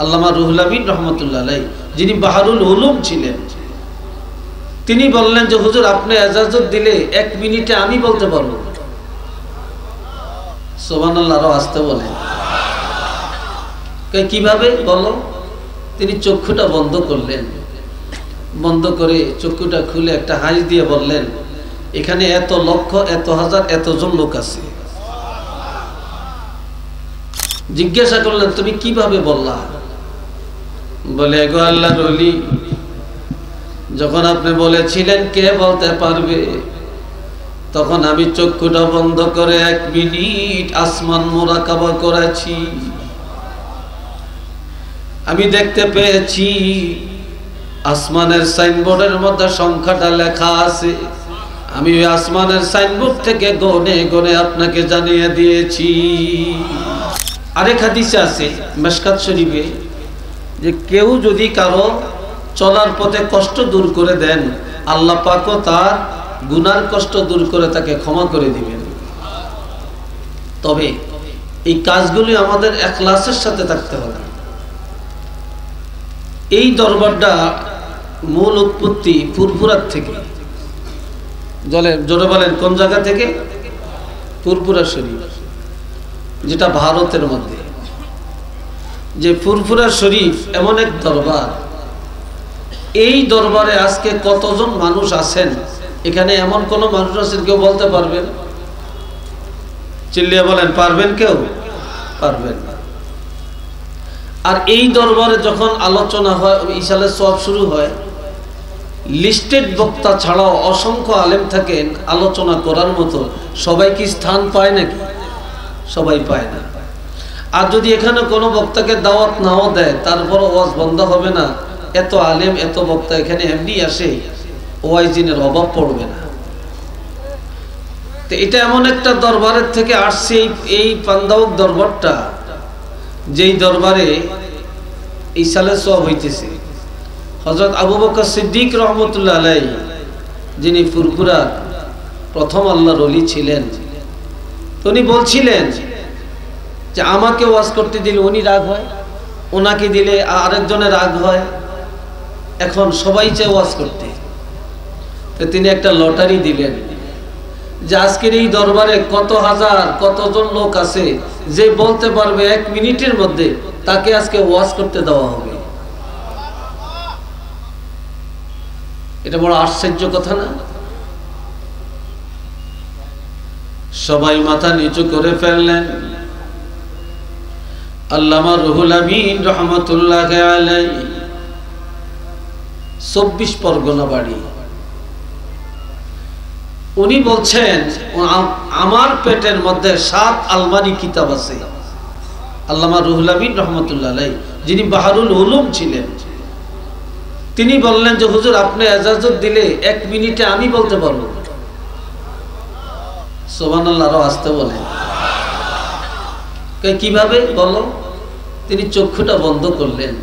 আল্লামা রুহুল আমিন রহমতুল্লাহ আলাইহি, যিনি বাহরুল উলুম ছিলেন, তিনি বললেন যে হুজুর আপনি ইজাজত দিলে 1 মিনিটে আমি বলতে পারবো। সুবহানাল্লাহ, আরো আসতে বলে। কিভাবে বলো? তিনি চক্ষুটা বন্ধ করলেন, বন্ধ করে চক্ষুটা খুলে একটা হাঁস দিয়ে বললেন, এখানে এত লক্ষ, এত হাজার, এতজন লোক আছে। জিজ্ঞাসা করলেন তুমি কিভাবে বললা? বলে গো আল্লাহর ওলি, যখন আপনি বলেছিলেন কে বলতে পারবে, তখন আমি চক্ষুটা বন্ধ করে 1 মিনিট আসমান মুরাকাবা করেছি। আমি দেখতে পেয়েছি আসমানের সাইনবোর্ডের মধ্যে সংখ্যাটা লেখা আছে। আমি ওই আসমানের সাইনবোর্ড থেকে গনে গনে আপনাকে জানিয়ে দিয়েছি। আরেক হাদিসে আছে মিশকাত শরীফে, যে কেউ যদি কারো চলার পথে কষ্ট দূর করে দেন, আল্লাহ পাকও তার গুনার কষ্ট দূর করে তাকে ক্ষমা করে দিবেন। তবে এই কাজগুলি আমাদের ইখলাসের সাথে থাকতে হবে। এই দরবারটা মূল উৎপত্তি ফুরফুরার থেকে। জোরে বলেন কোন জায়গা থেকে? ফুরফুরা শরীফ, যেটা ভারতের মধ্যে। যে ফুরফুরা শরীফ এমন এক দরবার, এই দরবারে আজকে কতজন মানুষ আছেন, এখানে এমন কোন মানুষ আছেন কেউ বলতে পারবেন? চিল্লিয়ে বলেন, পারবেন? কেউ পারবেন না। আর এই দরবারে যখন আলোচনা হয়, ইশালের সওয়াব শুরু হয়, লিস্টেড বক্তা ছাড়াও অসংখ্য আলেম থাকেন আলোচনা করার মতো। সবাই কি স্থান পায় নাকি? সবাই পায় না। আর যদি এখানে কোনো বক্তাকে দাওয়াত নাও দেয়, তারপর ওয়াজ বন্ধ হবে না। এত আলেম, এত বক্তা এখানে এমনি আসে, ওয়াইজিনের অভাব পড়বে না। তো এটা এমন একটা দরবারের থেকে আসছে, এই পান্দাউক দরবারটা, যেই দরবারে এই সালে সওয়াব হইতেছে। হযরত আবু বকর সিদ্দিক রহমতুল্লাহ আলাইহি, যিনি ফুরফুরার প্রথম আল্লাহর ওলি ছিলেন, উনি বলছিলেন যে আমাকে ওয়াজ করতে দিলে উনি রাগ হয়, ওনাকে দিলে আরেকজনের রাগ হয়। এখন সবাই চায় ওয়াজ করতে, তো তিনি একটা লটারি দিলেন যে আজকের এই দরবারে কত হাজার, কতজন লোক আছে যে বলতে পারবে 1 মিনিটের মধ্যে, তাকে আজকে ওয়াজ করতে দেওয়া হবে। এটা বড় আশ্চর্য কথা না? সবাই মাথা নিচু করে ফেললেন। আল্লামা রুহুল আমিন রহমতুল্লাহ আলাইহি 24 পরগনা বাড়ি। উনি বলছেন আমার পেটের মধ্যে 7 আলমারি কিতাব আছে। আল্লামা রুহুল আমিন রহমতুল্লাহ আলাইহি, যিনি বাহরুল উলুম ছিলেন, তিনি বললেন যে হুজুর আপনি ইজাজত দিলে 1 মিনিটে আমি বলতে পারবো। সুবহানাল্লাহ, আরো আসতে বলে। কিভাবে বলো? তিনি চক্ষুটা বন্ধ করলেন,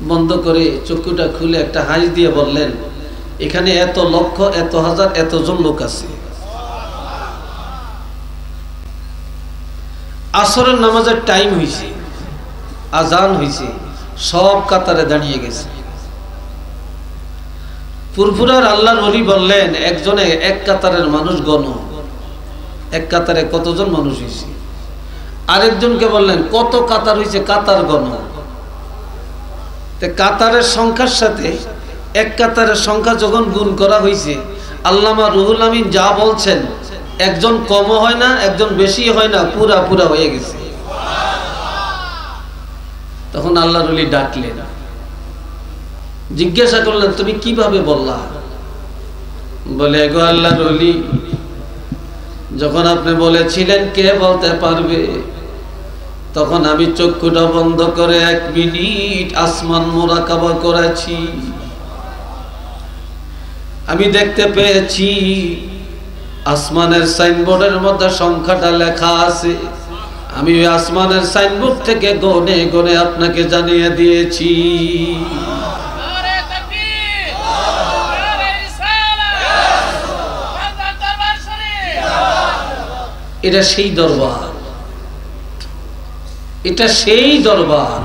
বন্ধ করে চক্ষুটা খুলে একটা হাঁস দিয়ে বললেন, এখানে এত লক্ষ, এত হাজার, এতজন লোক আছে। আসরের নামাজের টাইম হয়েছে, আজান হয়েছে, সব কাতারে দাঁড়িয়ে গেছে। ফুরফুরার আল্লাহর ওলি বললেন, একজনে এক কাতারের মানুষ গণ, এক কাতারে কতজন মানুষ হয়েছে। আরেকজনকে বললেন কত কাতার হয়েছে, কাতার গণ। কাতারের সংখ্যার সাথে এক কাতারের সংখ্যা যখন গুণ করা হয়েছে, আল্লামা রুহুল আমিন যা বলছেন, একজন কমও হয় না, একজন বেশি হয় না, পুরা পুরা হয়ে গেছে। তখন আল্লাহর ওলি ডাকলেন, জিজ্ঞাসা করলেন তুমি কিভাবে বললা? বলে গো আল্লাহর ওলি, যখন আপনি বলেছিলেন কে বলতে পারবে, তখন আমি চক্ষুটা বন্ধ করে 1 মিনিট আসমান মুরাকাবা করেছি। আমি দেখতে পেয়েছি আসমানের সাইনবোর্ডের মধ্যে সংখ্যাটা লেখা আছে। আমি ওই আসমানের সাইনবোর্ড থেকে গনে গনে আপনাকে জানিয়ে দিয়েছি। এটা সেই দরবার, এটা সেই দরবার